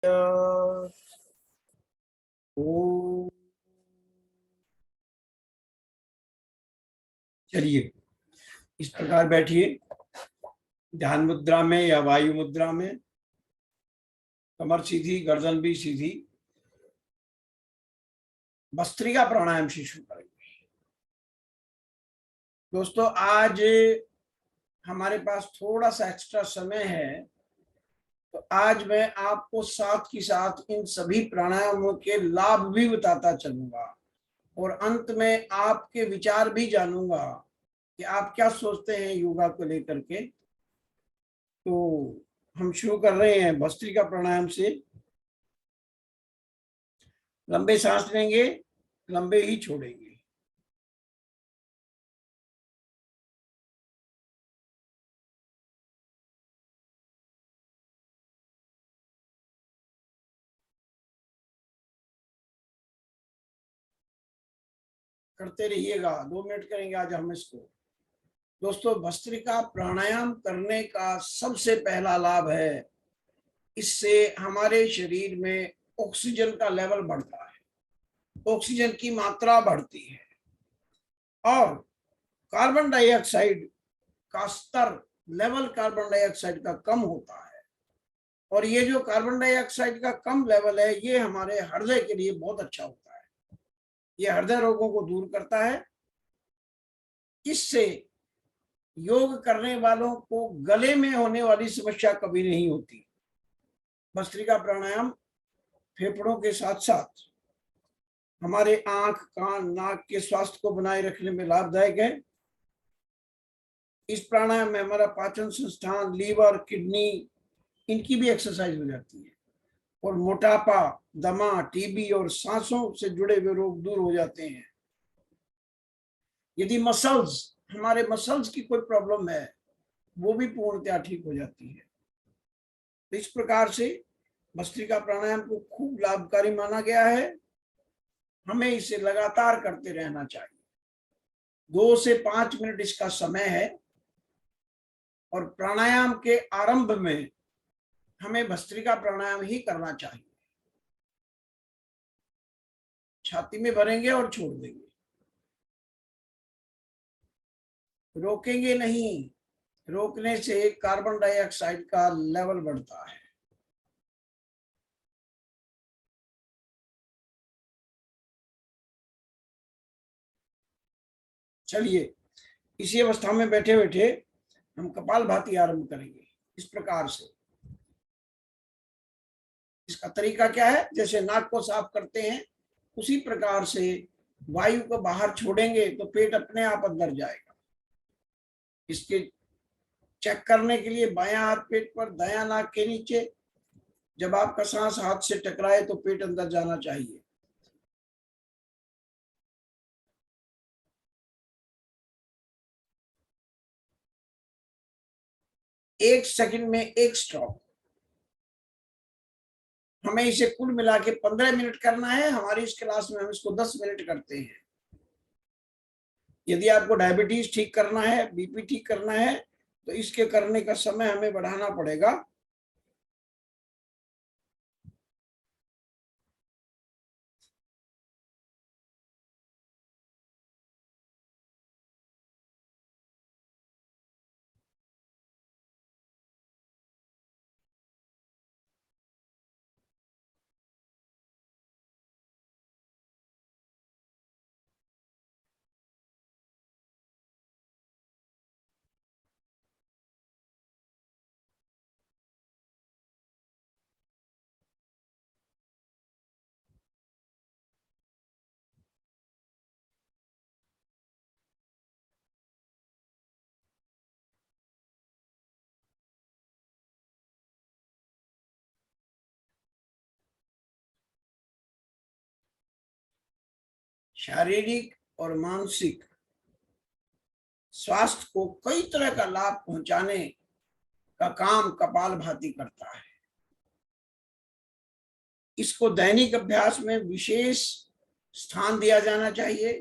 ओ चलिए, इस प्रकार बैठिए, ध्यान मुद्रा में या वायु मुद्रा में, कमर सीधी, गर्दन भी सीधी। भस्त्रिका प्राणायाम से शुरू करेंगे। दोस्तों, आज हमारे पास थोड़ा सा एक्स्ट्रा समय है, तो आज मैं आपको साथ ही साथ इन सभी प्राणायामों के लाभ भी बताता चलूंगा और अंत में आपके विचार भी जानूंगा कि आप क्या सोचते हैं योगा को लेकर के। तो हम शुरू कर रहे हैं भस्त्रिका प्राणायाम से। लंबे सांस लेंगे, लंबे ही छोड़ेंगे। करते रहिएगा, 2 मिनट करेंगे आज हम इसको। दोस्तों, भस्त्रिका प्राणायाम करने का सबसे पहला लाभ है, इससे हमारे शरीर में ऑक्सीजन का लेवल बढ़ता है, ऑक्सीजन की मात्रा बढ़ती है और कार्बन डाइऑक्साइड का स्तर, लेवल कार्बन डाइऑक्साइड का कम होता है। और ये जो कार्बन डाइऑक्साइड का कम लेवल है, ये हमारे हृदय के लिए बहुत अच्छा होता है। ये हृदय रोगों को दूर करता है। इससे योग करने वालों को गले में होने वाली समस्या कभी नहीं होती। भस्त्रिका प्राणायाम फेफड़ों के साथ साथ हमारे आंख, कान, नाक के स्वास्थ्य को बनाए रखने में लाभदायक है। इस प्राणायाम में हमारा पाचन संस्थान, लीवर, किडनी, इनकी भी एक्सरसाइज हो जाती है और मोटापा, दमा, टीबी और सांसों से जुड़े हुए रोग दूर हो जाते हैं। यदि हमारे मसल्स की कोई प्रॉब्लम है, वो भी पूर्णतया ठीक हो जाती है। तो इस प्रकार से भस्त्रिका प्राणायाम को खूब लाभकारी माना गया है। हमें इसे लगातार करते रहना चाहिए। 2 से 5 मिनट इसका समय है और प्राणायाम के आरंभ में हमें भस्त्रिका प्राणायाम ही करना चाहिए। छाती में भरेंगे और छोड़ देंगे, रोकेंगे नहीं। रोकने से कार्बन डाइऑक्साइड का लेवल बढ़ता है। चलिए, इसी अवस्था में बैठे बैठे हम कपालभाति आरंभ करेंगे इस प्रकार से। इसका तरीका क्या है? जैसे नाक को साफ करते हैं, उसी प्रकार से वायु को बाहर छोड़ेंगे तो पेट अपने आप अंदर जाएगा। इसके चेक करने के लिए बायां हाथ पेट पर, दायां नाक के नीचे। जब आपका सांस हाथ से टकराए तो पेट अंदर जाना चाहिए। एक सेकंड में एक स्ट्रोक। हमें इसे कुल मिला के 15 मिनट करना है। हमारी इस क्लास में हम इसको 10 मिनट करते हैं। यदि आपको डायबिटीज ठीक करना है, बीपी ठीक करना है, तो इसके करने का समय हमें बढ़ाना पड़ेगा। शारीरिक और मानसिक स्वास्थ्य को कई तरह का लाभ पहुंचाने का काम कपालभाति करता है। इसको दैनिक अभ्यास में विशेष स्थान दिया जाना चाहिए।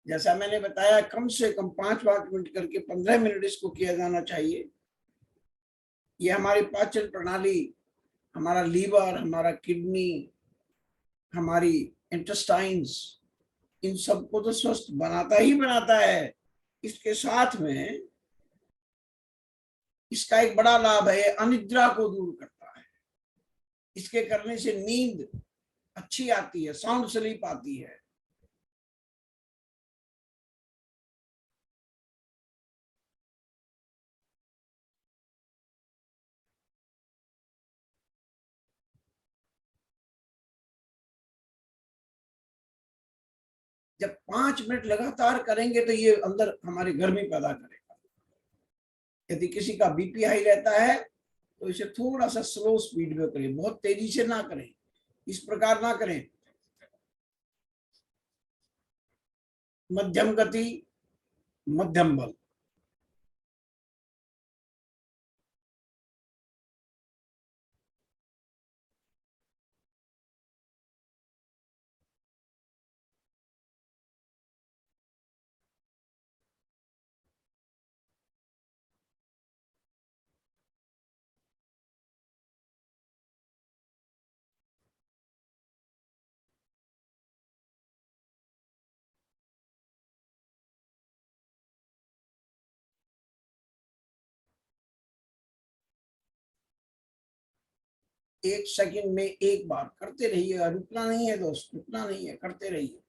जैसा मैंने बताया, कम से कम 5-5 मिनट करके 15 मिनट इसको किया जाना चाहिए। ये हमारी पाचन प्रणाली हमारा लीवर, हमारा किडनी, हमारी इंटेस्टाइन्स, इन सबको तो स्वस्थ बनाता ही बनाता है। इसके साथ में इसका एक बड़ा लाभ है, अनिद्रा को दूर करता है। इसके करने से नींद अच्छी आती है, साउंड स्लीप आती है। जब 5 मिनट लगातार करेंगे तो ये अंदर हमारी गर्मी पैदा करेगा। यदि किसी का बीपी हाई रहता है तो इसे थोड़ा सा स्लो स्पीड में करें, बहुत तेजी से ना करें, इस प्रकार ना करें। मध्यम गति, मध्यम बल। एक सेकंड में एक बार करते रहिए, रुकना नहीं है दोस्त, रुकना नहीं है, करते रहिए।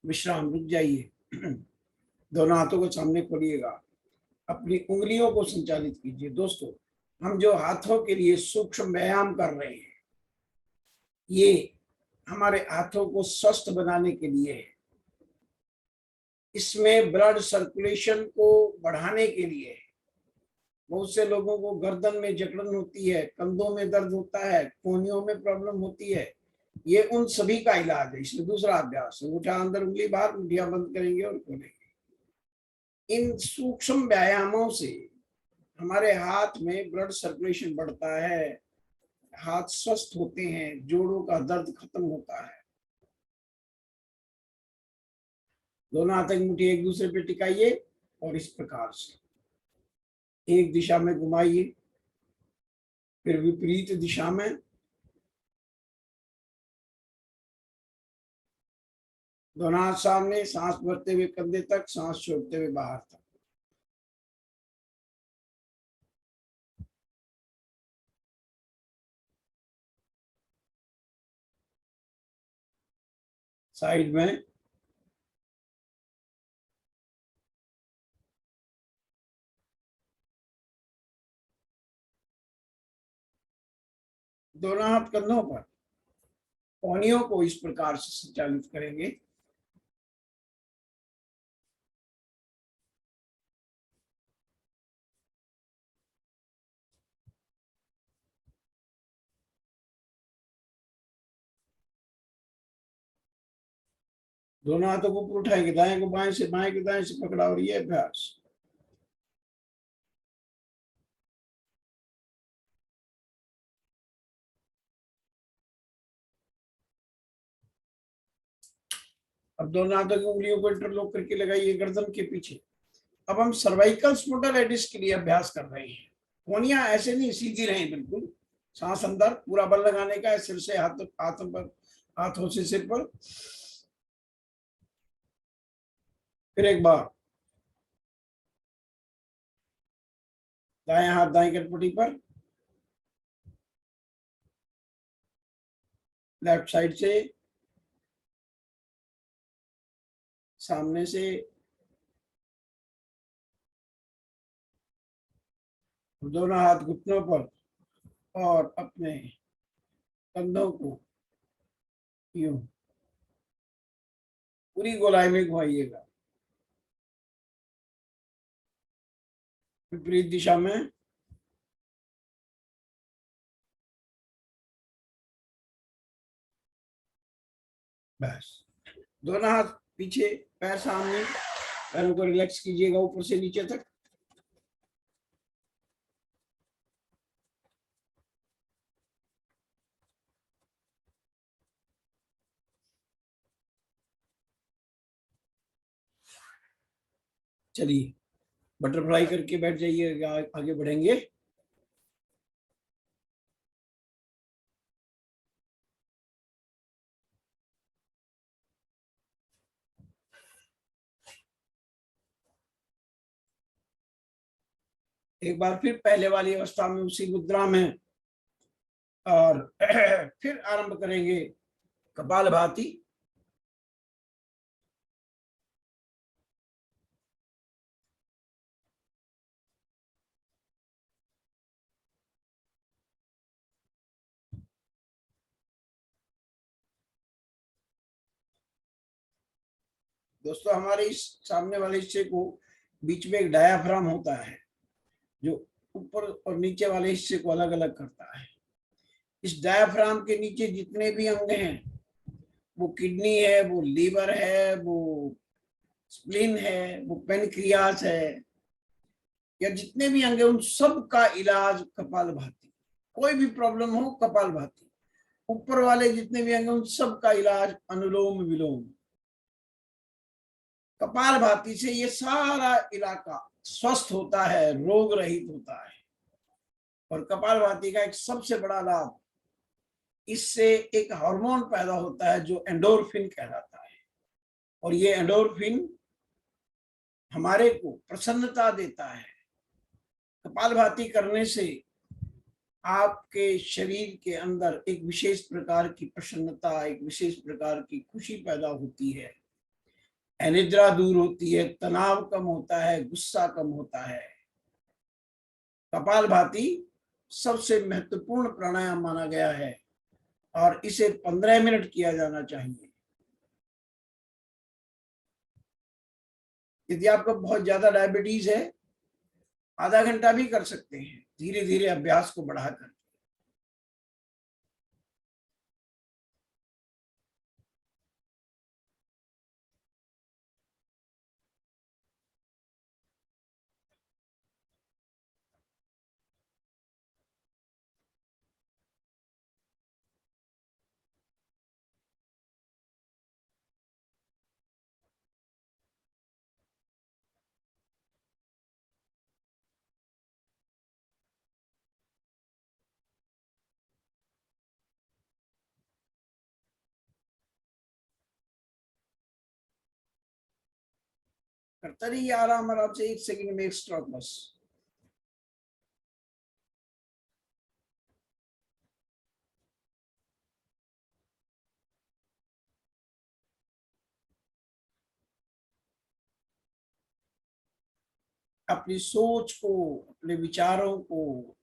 विश्राम, रुक जाइए। दोनों हाथों को सामने खोलिएगा, अपनी उंगलियों को संचालित कीजिए। दोस्तों, हम जो हाथों के लिए सूक्ष्म व्यायाम कर रहे हैं, ये हमारे हाथों को स्वस्थ बनाने के लिए है। इसमें ब्लड सर्कुलेशन को बढ़ाने के लिए है। बहुत से लोगों को गर्दन में जकड़न होती है, कंधों में दर्द होता है, कोहनियों में प्रॉब्लम होती है, ये उन सभी का इलाज है। इसमें दूसरा अभ्यास है, उठा अंदर, उंगली बाहर, मुठिया बंद करेंगे और खोलेंगे। इन सूक्ष्म व्यायामों से हमारे हाथ में ब्लड सर्कुलेशन बढ़ता है, हाथ स्वस्थ होते हैं, जोड़ों का दर्द खत्म होता है। दोनों हाथ की मुट्ठी एक दूसरे पे टिकाइए और इस प्रकार से एक दिशा में घुमाइए, फिर विपरीत दिशा में। दोनों हाथ सामने, सांस भरते हुए कंधे तक, सांस छोड़ते हुए बाहर तक। साइड में। दोनों हाथ कंधों पर, कोहनियों को इस प्रकार से संचालित करेंगे। दोनों हाथों को ऊपर उठाएंगे, दाएं को बाएं से, बाएं को दाएं से पकड़ा, और ये अभ्यास। अब दोनों हाथों की उंगलियों को इंटरलॉक करके लगाइए गर्दन के पीछे। अब हम सर्वाइकल स्पॉन्डिलोलिटिस के लिए अभ्यास कर रहे हैं। कोहनियां ऐसे नहीं सीधी रहें, बिल्कुल सांस अंदर, पूरा बल लगाने का है, सिर से हाथों पर, हाथों से सिर पर। फिर एक बार दाएं हाथ दाएं कटपटी पर, लेफ्ट साइड से, सामने से, दोनों हाथ घुटनों पर और अपने कंधों को यूं पूरी गोलाई में घुमाइएगा, विपरीत दिशा में। बस दोनों हाथ पीछे, पैर सामने, पैरों को रिलैक्स कीजिएगा ऊपर से नीचे तक। चलिए बटरफ्लाई करके बैठ जाइएगा, आगे बढ़ेंगे। एक बार फिर पहले वाली अवस्था में उसी मुद्रा में, और फिर आरंभ करेंगे कपालभाति। दोस्तों हमारे इस सामने वाले हिस्से को बीच में एक डायाफ्राम होता है जो ऊपर और नीचे वाले हिस्से को अलग अलग करता है। इस डायाफ्राम के नीचे जितने भी अंग हैं, वो किडनी है, वो लीवर है, वो स्प्लीन है, वो पेनक्रियास है, या जितने भी अंग हैं उन सब का इलाज कपालभाति। कोई भी प्रॉब्लम हो कपालभाति, ऊपर वाले जितने भी अंग हैं उन सब का इलाज अनुलोम विलोम। कपालभाति से ये सारा इलाका स्वस्थ होता है, रोग रहित होता है। और कपालभाति का एक सबसे बड़ा लाभ, इससे एक हार्मोन पैदा होता है जो एंडोर्फिन कहलाता है। और ये एंडोर्फिन हमारे को प्रसन्नता देता है। कपालभाति करने से आपके शरीर के अंदर एक विशेष प्रकार की प्रसन्नता, एक विशेष प्रकार की खुशी पैदा होती है, अनिद्रा दूर होती है, तनाव कम होता है, गुस्सा कम होता है। कपालभाति सबसे महत्वपूर्ण प्राणायाम माना गया है और इसे 15 मिनट किया जाना चाहिए। यदि आपको बहुत ज्यादा डायबिटीज है, आधा घंटा भी कर सकते हैं, धीरे धीरे अभ्यास को बढ़ाकर। करता रहिए आराम आराम से, 1 सेकंड में एक स्ट्रोक बस। अपनी सोच को, अपने विचारों को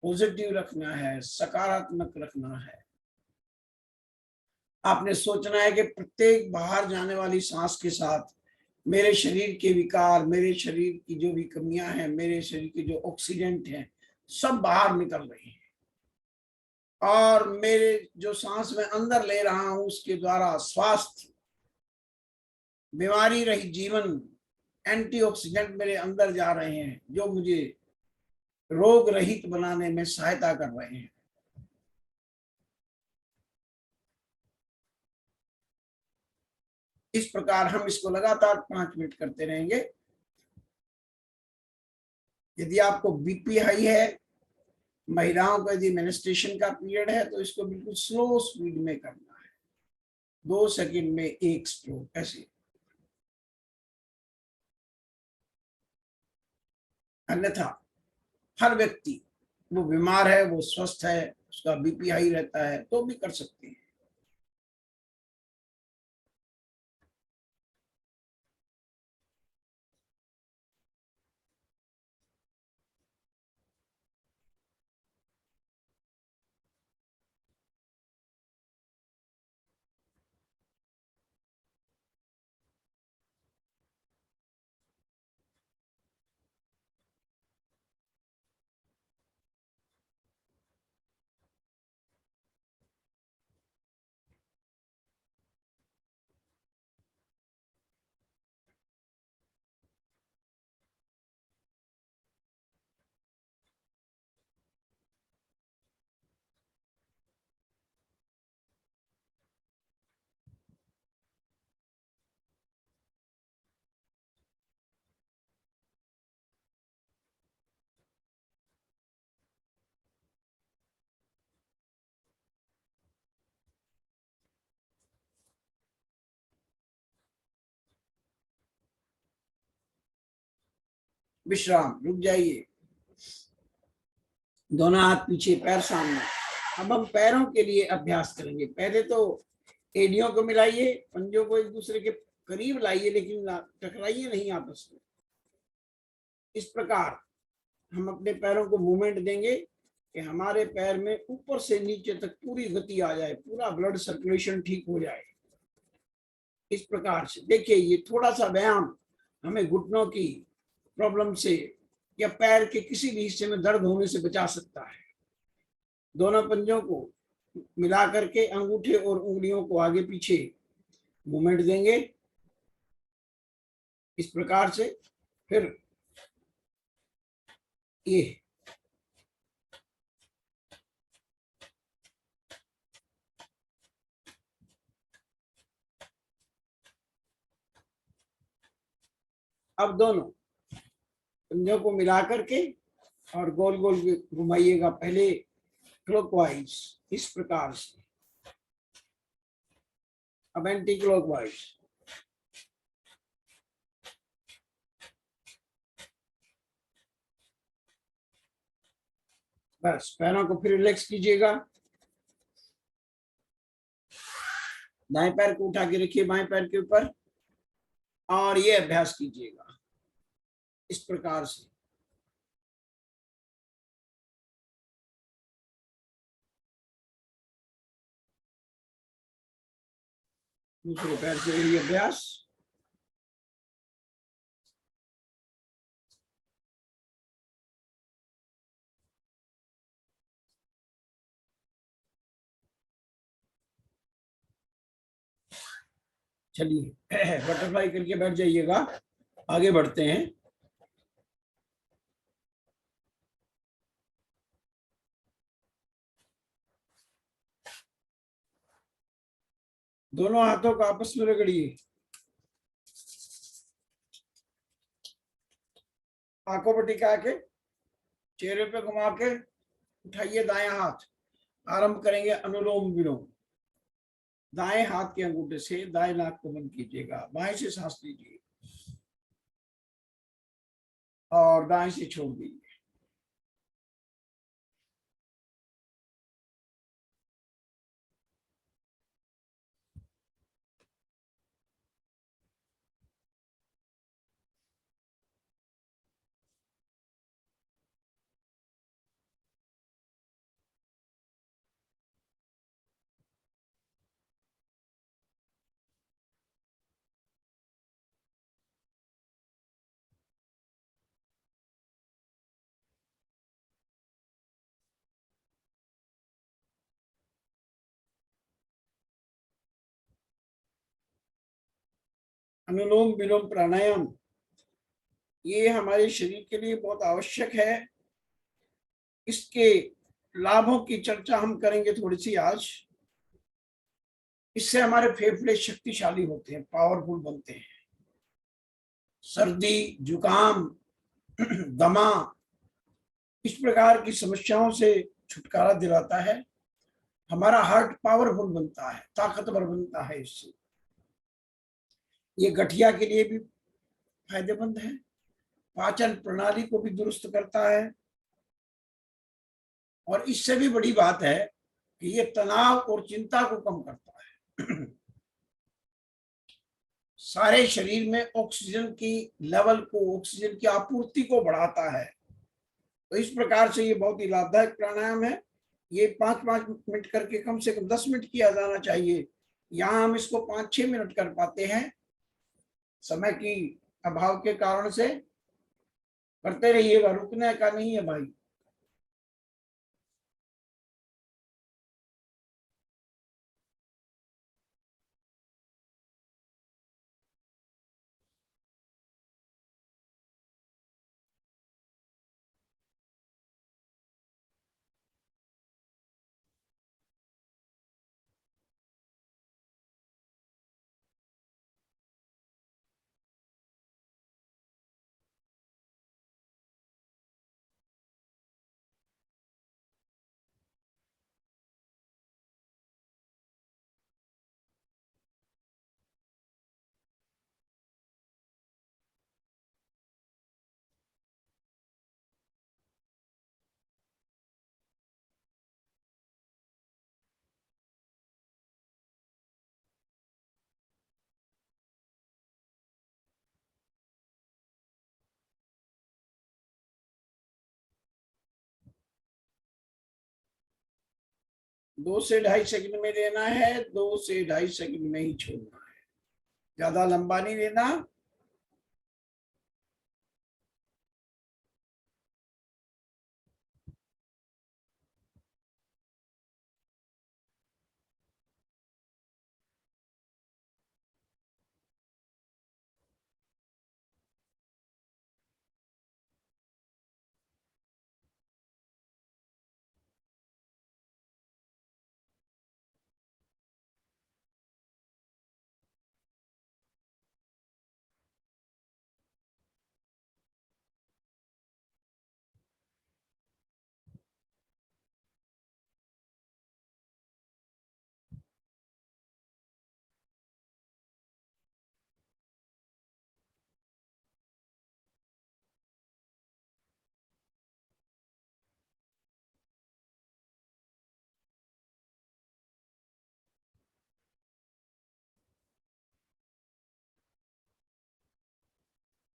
पॉजिटिव रखना है, सकारात्मक रखना है। आपने सोचना है कि प्रत्येक बाहर जाने वाली सांस के साथ मेरे शरीर के विकार, मेरे शरीर की जो भी कमियां हैं, मेरे शरीर के जो ऑक्सीडेंट हैं, सब बाहर निकल रही हैं। और मेरे जो सांस में अंदर ले रहा हूं उसके द्वारा स्वास्थ्य, बीमारी रहित जीवन, एंटीऑक्सीडेंट मेरे अंदर जा रहे हैं जो मुझे रोग रहित बनाने में सहायता कर रहे हैं। इस प्रकार हम इसको लगातार 5 मिनट करते रहेंगे। यदि आपको बीपी हाई है, महिलाओं को यदि मेंस्ट्रुएशन का पीरियड है, तो इसको बिल्कुल स्लो स्पीड में करना है, 2 सेकंड में 1 स्ट्रोक ऐसे। अन्यथा हर व्यक्ति, वो बीमार है, वो स्वस्थ है, उसका बीपी हाई रहता है, तो भी कर सकते हैं। विश्राम, रुक जाइए, दोनों हाथ पीछे, पैर सामने। अब हम पैरों के लिए अभ्यास करेंगे। पहले तो एड़ियों को मिलाइए, पंजों को एक दूसरे के करीब लाइए, लेकिन टकराइए नहीं आपस में। इस प्रकार हम अपने पैरों को मूवमेंट देंगे कि हमारे पैर में ऊपर से नीचे तक पूरी गति आ जाए, पूरा ब्लड सर्कुलेशन ठीक हो जाए। इस प्रकार से देखिए, ये थोड़ा सा व्यायाम हमें घुटनों की प्रॉब्लम से या पैर के किसी भी हिस्से में दर्द होने से बचा सकता है। दोनों पंजों को मिला करके अंगूठे और उंगलियों को आगे पीछे मूवमेंट देंगे इस प्रकार से। फिर ये अब दोनों पंजों को मिला करके और गोल गोल घुमाइएगा, पहले क्लॉकवाइज इस प्रकार से, अब एंटी क्लॉकवाइज। बस पैरों को फिर रिलैक्स कीजिएगा। दाएं पैर को उठा के रखिए बाएं पैर के ऊपर और ये अभ्यास कीजिएगा इस प्रकार से। दूसरे पैर से ये अभ्यास। चलिए बटरफ्लाई करके बैठ जाइएगा, आगे बढ़ते हैं। दोनों हाथों को आपस में रगड़िए, आंखों पर टिका के, चेहरे पे घुमा के उठाइए दायां हाथ। आरंभ करेंगे अनुलोम विलोम। दाएं हाथ के अंगूठे से दाएं नाक को बंद कीजिएगा, बाएं से सांस लीजिए और दाएं से छोड़ दीजिए। अनुलोम विलोम प्राणायाम ये हमारे शरीर के लिए बहुत आवश्यक है। इसके लाभों की चर्चा हम करेंगे थोड़ी सी आज। इससे हमारे फेफड़े शक्तिशाली होते हैं, पावरफुल बनते हैं। सर्दी, जुकाम, दमा, इस प्रकार की समस्याओं से छुटकारा दिलाता है। हमारा हार्ट पावरफुल बनता है, ताकतवर बनता है इससे। ये गठिया के लिए भी फायदेमंद है, पाचन प्रणाली को भी दुरुस्त करता है, और इससे भी बड़ी बात है कि ये तनाव और चिंता को कम करता है। सारे शरीर में ऑक्सीजन की लेवल को, ऑक्सीजन की आपूर्ति को बढ़ाता है। तो इस प्रकार से ये बहुत ही लाभदायक प्राणायाम है। ये 5-5 मिनट करके कम से कम 10 मिनट किया जाना चाहिए। यहाँ हम इसको 5-6 मिनट कर पाते हैं, समय की अभाव के कारण से। करते रहिएगा, रुकने का नहीं है भाई। दो से ढाई सेकंड में लेना है, 2 से ढाई सेकंड में ही छोड़ना है, ज्यादा लंबा नहीं लेना।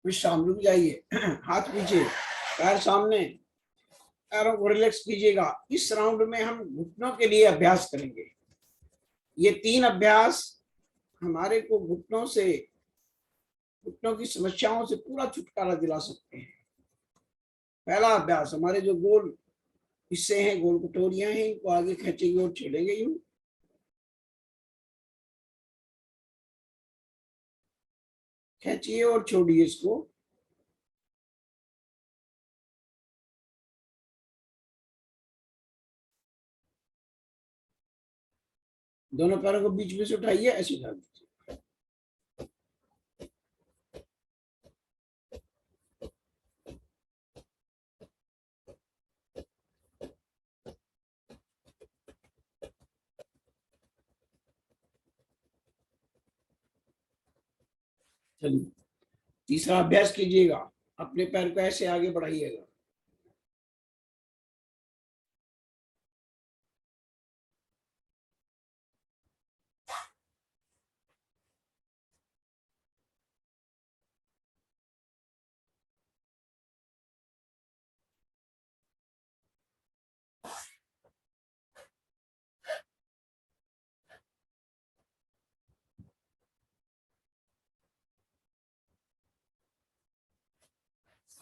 विश्राम, रुक जाइए। हाथ पीछे, पैर सामने, पैरों को रिलैक्स कीजिएगा। इस राउंड में हम घुटनों के लिए अभ्यास करेंगे। ये 3 अभ्यास हमारे को घुटनों की समस्याओं से पूरा छुटकारा दिला सकते हैं। पहला अभ्यास, हमारे जो गोल हिस्से हैं, गोल कटोरियां हैं, इनको आगे खींचेंगे और छेड़ेंगे यूं। खींचिए और छोड़िए इसको। दोनों पैरों को बीच में से उठाइए, ऐसे उठा दीजिए। चलिए, तीसरा अभ्यास कीजिएगा। अपने पैर को ऐसे आगे बढ़ाइएगा।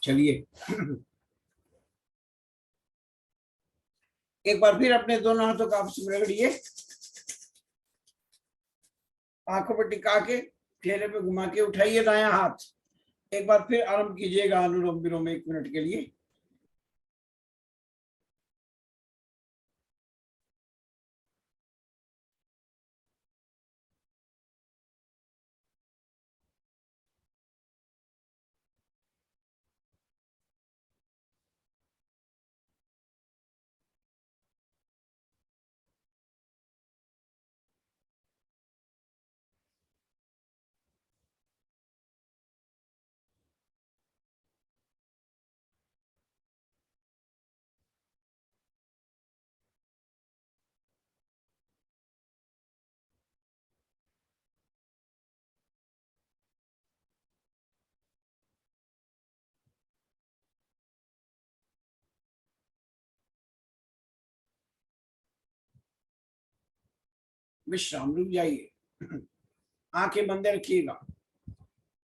चलिए, एक बार फिर अपने दोनों हाथों को आपस में रगड़िए, आंखों पर टिका के, चेहरे पे घुमा के उठाइए दायां हाथ। एक बार फिर आरंभ कीजिएगा अनुलोम विलोम 1 मिनट के लिए। विश्राम, रुक जाइए। आंखें बंद रखिएगा।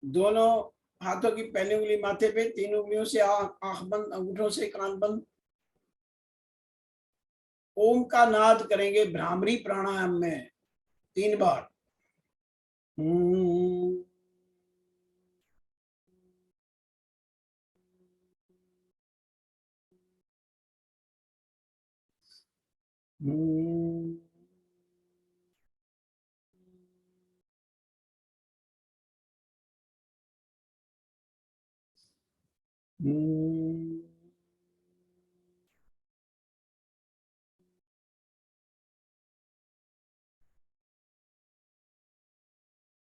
दोनों हाथों की पहली उंगली माथे पे, 3 उंगलियों से आंख बंद, अंगूठों से कान बंद। ओम का नाद करेंगे भ्रामरी प्राणायाम में 3 बार।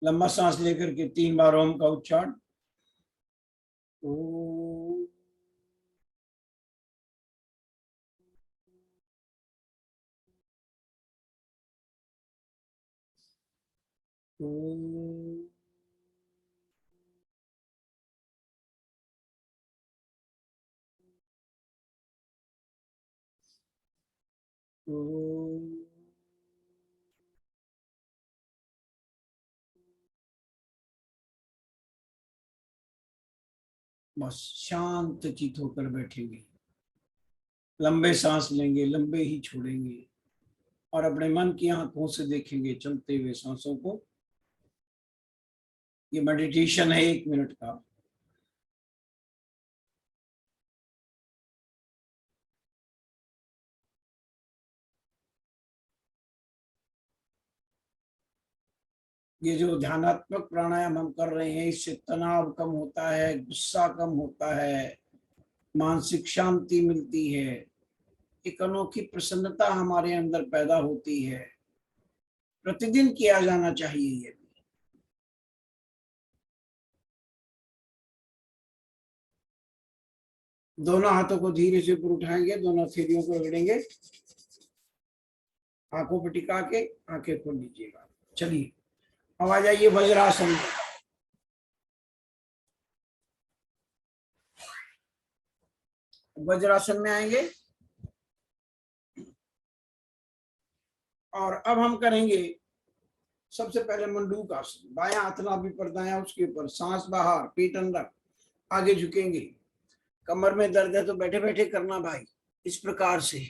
लंबा सांस लेकर के 3 बार ओम का उच्चारण। ओ बस शांत चित होकर बैठेंगे, लंबे सांस लेंगे, लंबे ही छोड़ेंगे और अपने मन की आंखों से देखेंगे चलते हुए सांसों को। ये मेडिटेशन है 1 मिनट का। ये जो ध्यानात्मक प्राणायाम हम कर रहे हैं, इससे तनाव कम होता है, गुस्सा कम होता है, मानसिक शांति मिलती है, एक अनोखी प्रसन्नता हमारे अंदर पैदा होती है। प्रतिदिन किया जाना चाहिए ये। दोनों हाथों को धीरे से ऊपर उठाएंगे, दोनों हथेलियों को रगड़ेंगे, आंखों पर टिका के आंखें खोल लीजिएगा। चलिए अब आ जाइए वज्रासन में। वज्रासन में आएंगे और अब हम करेंगे सबसे पहले मंडूक आसन। बायां हाथ नाभि पर, दायां उसके ऊपर, सांस बाहर, पेट अंदर, आगे झुकेंगे। कमर में दर्द है तो बैठे बैठे करना भाई, इस प्रकार से।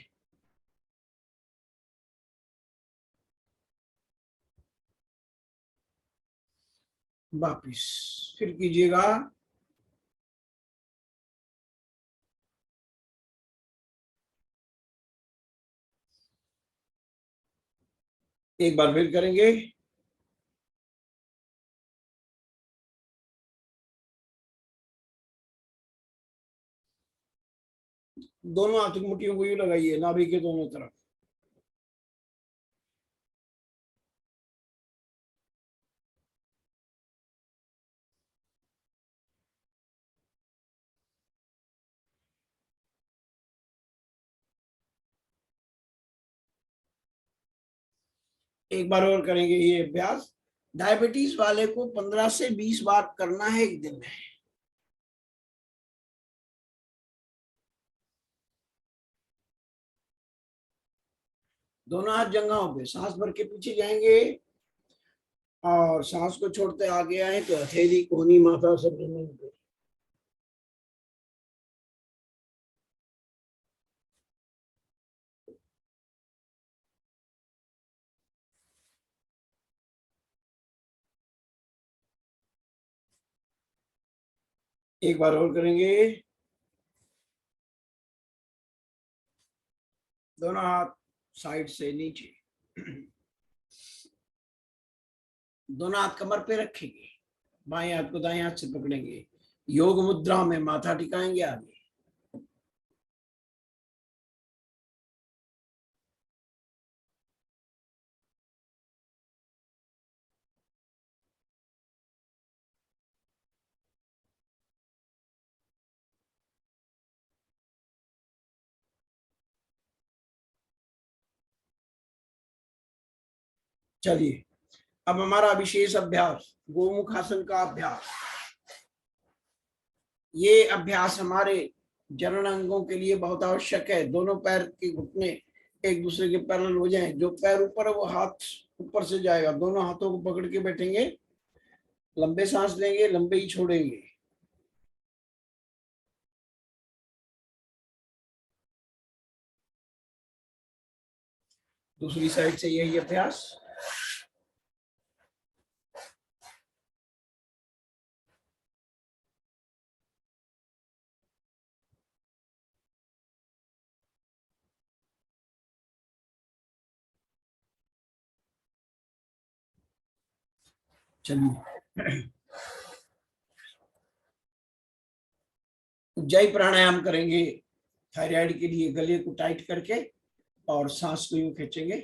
वापिस फिर कीजिएगा। एक बार फिर करेंगे। दोनों हाथ की मुट्ठियों को यूं लगाइए नाभि के दोनों तरफ। एक बार और करेंगे ये अभ्यास। डायबिटीज वाले को 15 से 20 बार करना है एक दिन में। दोनों हाथ जंघाओं पे, सांस भर के पीछे जाएंगे और सांस को छोड़ते आगे आए तो हथेली, कोहनी, माथा सब जमीन पे। एक बार और करेंगे। दोनों हाथ साइड से नीचे, दोनों हाथ कमर पे रखेंगे, बाएं हाथ को दाएं हाथ से पकड़ेंगे, योग मुद्रा में माथा टिकाएंगे आगे। चलिए अब हमारा विशेष अभ्यास गोमुख आसन का अभ्यास। ये अभ्यास हमारे जरण अंगों के लिए बहुत आवश्यक है। दोनों पैर के घुटने एक दूसरे के पैरेलल हो जाएं। जो पैर ऊपर है वो हाथ ऊपर से जाएगा, दोनों हाथों को पकड़ के बैठेंगे, लंबे सांस लेंगे, लंबे ही छोड़ेंगे। दूसरी साइड से यही अभ्यास। चलिए, उज्जाई प्राणायाम करेंगे थायराइड के लिए। गले को टाइट करके और सांस को यूं खींचेंगे।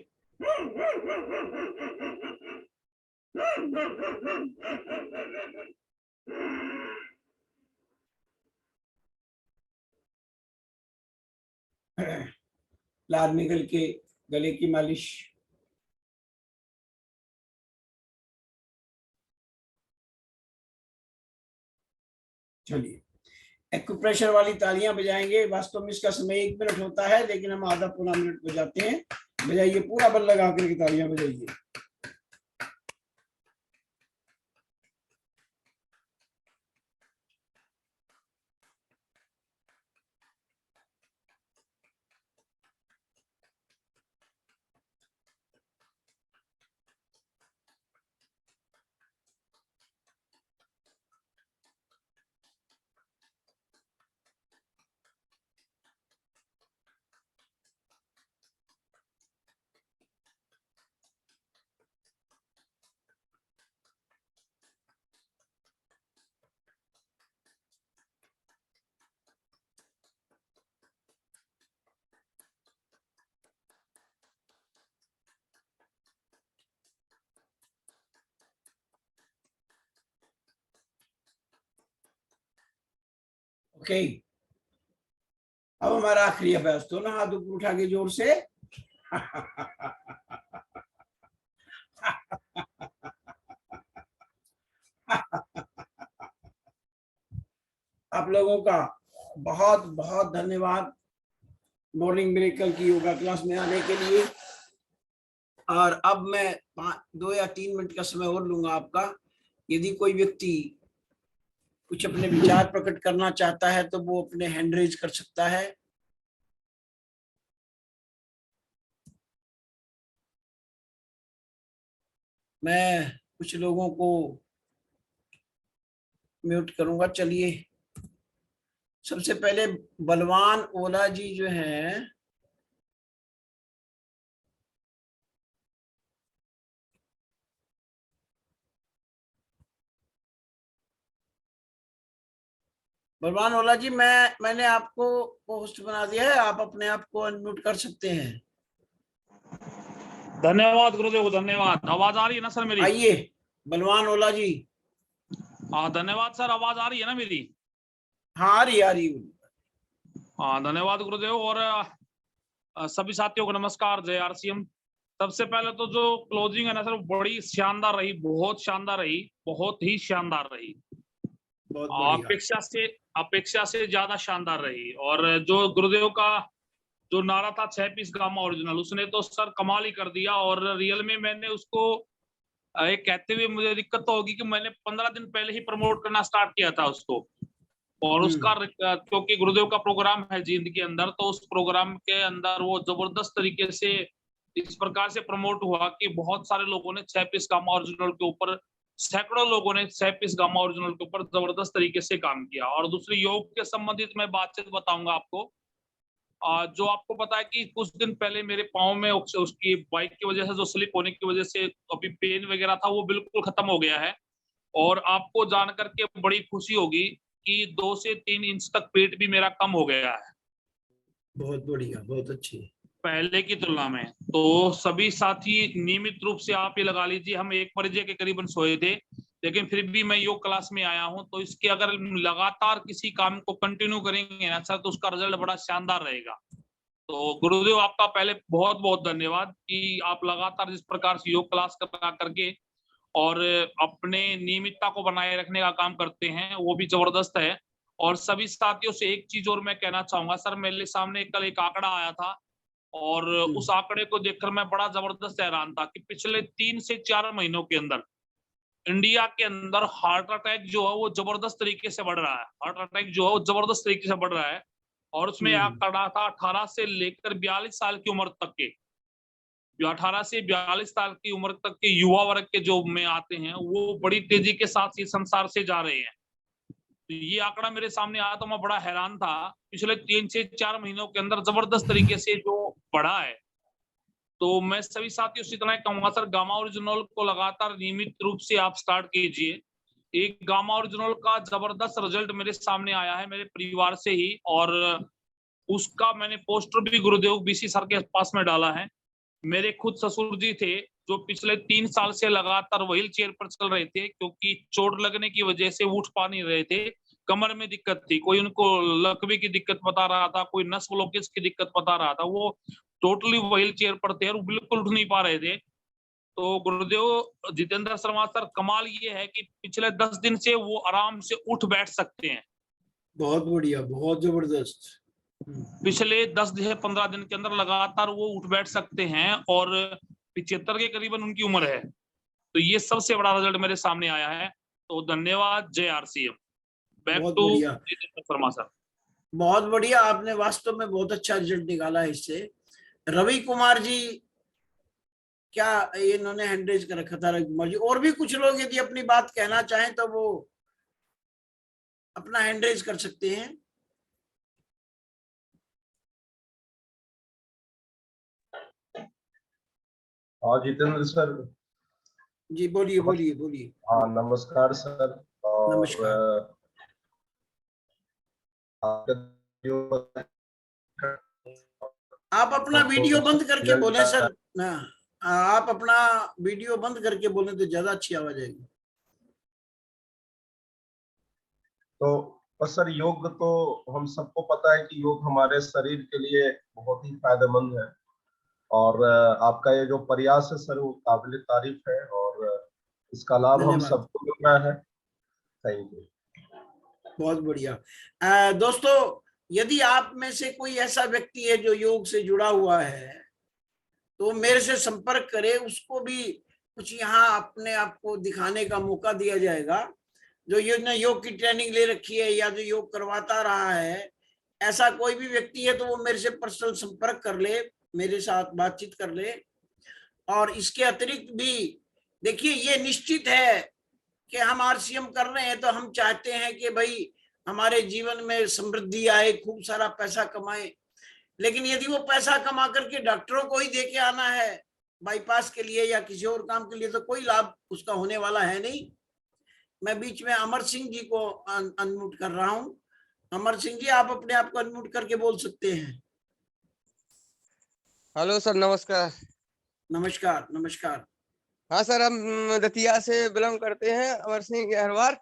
लाल मिगल के गले की मालिश। चलिए, एक्यूप्रेशर वाली तालियां बजाएंगे। वास्तव में इसका समय 1 मिनट होता है, लेकिन हम आधा पौना मिनट बजाते हैं। बजाइए, पूरा बल लगा करके तालियां बजाइए। ओके, अब हमारा आखिरी अभ्यास। दोनों हाथ ऊपर उठा के जोर से। आप लोगों का बहुत बहुत धन्यवाद मॉर्निंग मिरेकल की योगा क्लास में आने के लिए। और अब मैं 2 या 3 मिनट का समय और लूंगा आपका। यदि कोई व्यक्ति कुछ अपने विचार प्रकट करना चाहता है तो वो अपने हैंड रेज कर सकता है। मैं कुछ लोगों को म्यूट करूंगा। चलिए, सबसे पहले बलवान ओला जी जो हैं, बलवान ओला जी, मैंने आपको होस्ट बना दिया है। आप अपने आप को अनम्यूट कर सकते हैं। धन्यवाद गुरुदेव, धन्यवाद। आवाज आ रही है ना सर मेरी? आइए बलवान ओला जी। हाँ धन्यवाद सर, आवाज आ रही है ना मेरी? हाँ, आ रही हाँ धन्यवाद गुरुदेव। और सभी साथियों को नमस्कार, जय आरसीएम। सबसे पहले तो जो क्लोजिंग है ना सर, बड़ी शानदार रही, बहुत शानदार रही, बहुत ही शानदार रही। बहुत बढ़िया। अपेक्षा से ज्यादा शानदार रही। और जो गुरुदेव का जो नारा था 6 पीस गामा ओरिजिनल, उसने तो सर कमाल ही कर दिया। और रियल में मैंने उसको एक कहते हुए मुझे दिक्कत तो होगी कि मैंने 15 दिन पहले ही प्रमोट करना स्टार्ट किया था उसको। और उसका क्योंकि गुरुदेव का प्रोग्राम है जींद के अंदर, तो उस प्रोग्राम के अंदर वो जबरदस्त तरीके से इस प्रकार से प्रमोट हुआ कि बहुत सारे लोगों ने 6 पीस गामा ओरिजिनल के ऊपर, सैकड़ों लोगों ने 6 पीस गामा ओरिजिनल के ऊपर जबरदस्त तरीके से काम किया। और दूसरी योग के संबंधित मैं बातचीत बताऊंगा आपको। जो आपको पता है कि कुछ दिन पहले मेरे पाँव में उसकी बाइक की वजह से जो स्लिप होने की वजह से अभी पेन वगैरह था, वो बिल्कुल खत्म हो गया है। और आपको जान करके बड़ी खुशी होगी कि 2 से 3 इंच तक पेट भी मेरा कम हो गया है। बहुत बढ़िया, बहुत अच्छी। पहले की तुलना में। तो सभी साथी नियमित रूप से आप ये लगा लीजिए, हम 1 बजे के करीबन सोए थे, लेकिन फिर भी मैं योग क्लास में आया हूं। तो इसके अगर लगातार किसी काम को कंटिन्यू करेंगे ना सर, तो उसका रिजल्ट बड़ा शानदार रहेगा। तो गुरुदेव आपका पहले बहुत बहुत धन्यवाद कि आप लगातार जिस प्रकार से योग क्लास करा करके और अपने नियमितता को बनाए रखने का काम करते हैं, वो भी जबरदस्त है। और सभी साथियों से एक चीज और मैं कहना चाहूंगा सर, मेरे सामने कल एक आंकड़ा आया था और उस आंकड़े को देखकर मैं बड़ा जबरदस्त हैरान था कि पिछले 3 से 4 महीनों के अंदर इंडिया के अंदर हार्ट अटैक जो है वो जबरदस्त तरीके से बढ़ रहा है। हार्ट अटैक जो है वो जबरदस्त तरीके से बढ़ रहा है। और उसमें आंकड़ा था 18 से लेकर 42 साल की उम्र तक के, जो 18 से 42 साल की उम्र तक के युवा वर्ग के जो में आते हैं वो बड़ी तेजी के साथ इस संसार से जा रहे हैं। तो ये आंकड़ा मेरे सामने आया तो मैं बड़ा हैरान था। पिछले 3 से 4 महीनों के अंदर जबरदस्त तरीके से जो बढ़ा है। तो मैं सभी साथियों से इतना कहूंगा सर, गामा ओरिजिनल को लगातार नियमित रूप से आप स्टार्ट कीजिए। एक गामा ओरिजिनल का जबरदस्त रिजल्ट मेरे सामने आया है मेरे परिवार से ही, और उसका मैंने पोस्टर भी गुरुदेव बीसी सर के पास में डाला है। मेरे खुद ससुर जी थे जो पिछले 3 साल से लगातार व्हील चेयर पर चल रहे थे, क्योंकि चोट लगने की वजह से उठ पा नहीं रहे थे। कमर में दिक्कत थी, कोई उनको लकवे की दिक्कत बता रहा था, कोई नस ब्लॉकेज की दिक्कत बता रहा था। वो टोटली व्हील चेयर पर थे और बिल्कुल उठ नहीं पा रहे थे। तो गुरुदेव जितेंद्र शर्मा सर, कमाल ये है कि पिछले 10 दिन से वो आराम से उठ बैठ सकते हैं। बहुत बढ़िया, बहुत जबरदस्त। पिछले 10 से 15 दिन के अंदर लगातार वो उठ बैठ सकते हैं और 75 के करीबन उनकी उम्र है। तो ये सबसे बड़ा रिजल्ट मेरे सामने आया है। तो धन्यवाद। जय आरसीएम। बैक बहुत टू बढ़िया, जितेंद्र शर्मा सर। बहुत बढ़िया। आपने वास्तव में बहुत अच्छा रिजल्ट निकाला है इससे। रवि कुमार जी, क्या इन्होंने हैंड रेज कर रखा था? रवि कुमार जी, और भी कुछ लोग यदि अपनी बात कहना चाहें तो वो अपना हैंड रेज कर सकते हैं। हाँ जितेंद्र सर। जी बोलिए बोलिए बोलिए। हाँ नमस्कार सर। और नमस्कार। आप अपना वीडियो बंद करके बोलें सर ना। आप अपना वीडियो बंद करके बोलें तो ज्यादा अच्छी आवाज आएगी। तो सर, योग तो हम सबको पता है कि योग हमारे शरीर के लिए बहुत ही फायदेमंद है। और आपका ये जो प्रयास है सर वो काबिल तारीफ है, और इसका लाभ हम धन्यवाद। सबको मिल रहा है। Thank you. बहुत बढ़िया। दोस्तों, यदि आप में से कोई ऐसा व्यक्ति है जो योग से जुड़ा हुआ है तो मेरे से संपर्क करे। उसको भी कुछ यहाँ अपने आप को दिखाने का मौका दिया जाएगा। जो योग की ट्रेनिंग ले रखी है या जो योग करवाता रहा है, ऐसा कोई भी व्यक्ति है तो वो मेरे से पर्सनल संपर्क कर ले, मेरे साथ बातचीत कर ले। और इसके अतिरिक्त भी देखिए, ये निश्चित है कि हम आरसीएम कर रहे हैं तो हम चाहते हैं कि भाई हमारे जीवन में समृद्धि आए, खूब सारा पैसा कमाए। लेकिन यदि वो पैसा कमा करके डॉक्टरों को ही दे के आना है बाईपास के लिए या किसी और काम के लिए, तो कोई लाभ उसका होने वाला है नहीं। मैं बीच में अमर सिंह जी को अनम्यूट कर रहा हूं। अमर सिंह जी, आप अपने आप को अनम्यूट करके बोल सकते हैं। हेलो सर, नमस्कार। नमस्कार नमस्कार। हाँ सर, हम दतिया से बिलोंग करते हैं, अमर सिंह अहरवार।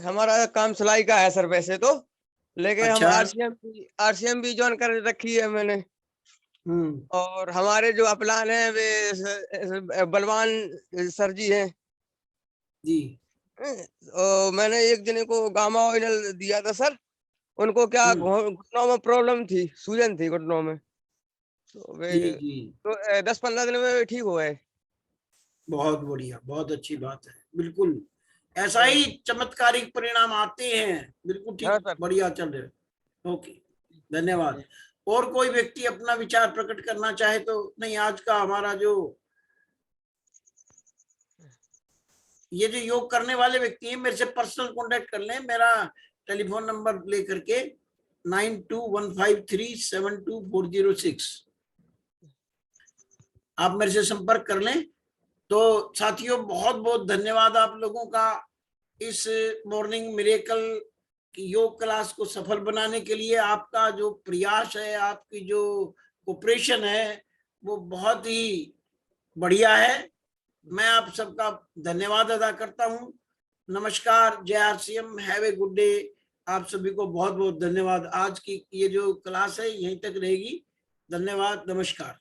हमारा काम सिलाई का है सर वैसे तो, लेकिन हम अच्छा। आरसीएम भी ज्वाइन कर रखी है मैंने। और हमारे जो अपलान है वे बलवान सर जी हैं जी। मैंने एक जने को गामा ऑयल दिया था सर। उनको क्या घुटनों में प्रॉब्लम थी, सूजन थी घुटनों में। तो वे जी जी। तो 10-15 दिन में ठीक हो गए। बहुत बढ़िया, बहुत अच्छी बात है। बिल्कुल ऐसा ही चमत्कारिक परिणाम आते हैं। बिल्कुल हाँ ठीक, सर। बढ़िया चल रहे। ओके, धन्यवाद। और कोई व्यक्ति अपना विचार प्रकट करना चाहे तो? नहीं, आज का हमारा जो ये जो योग करने वाले व्यक्ति हैं, मेरे से पर्सनल कांटेक्ट कर लें। मेरा टेलीफोन नंबर लेकर के 9215372406 आप मेरे से संपर्क कर लें। तो साथियों, बहुत बहुत धन्यवाद आप लोगों का इस मॉर्निंग मिरेकल की योग क्लास को सफल बनाने के लिए। आपका जो प्रयास है, आपकी जो कोऑपरेशन है, वो बहुत ही बढ़िया है। मैं आप सबका धन्यवाद अदा करता हूं। नमस्कार, जय RCM, have a good day. आप सभी को बहुत बहुत धन्यवाद। आज की ये जो क्लास है यहीं तक रहेगी। धन्यवाद, नमस्कार।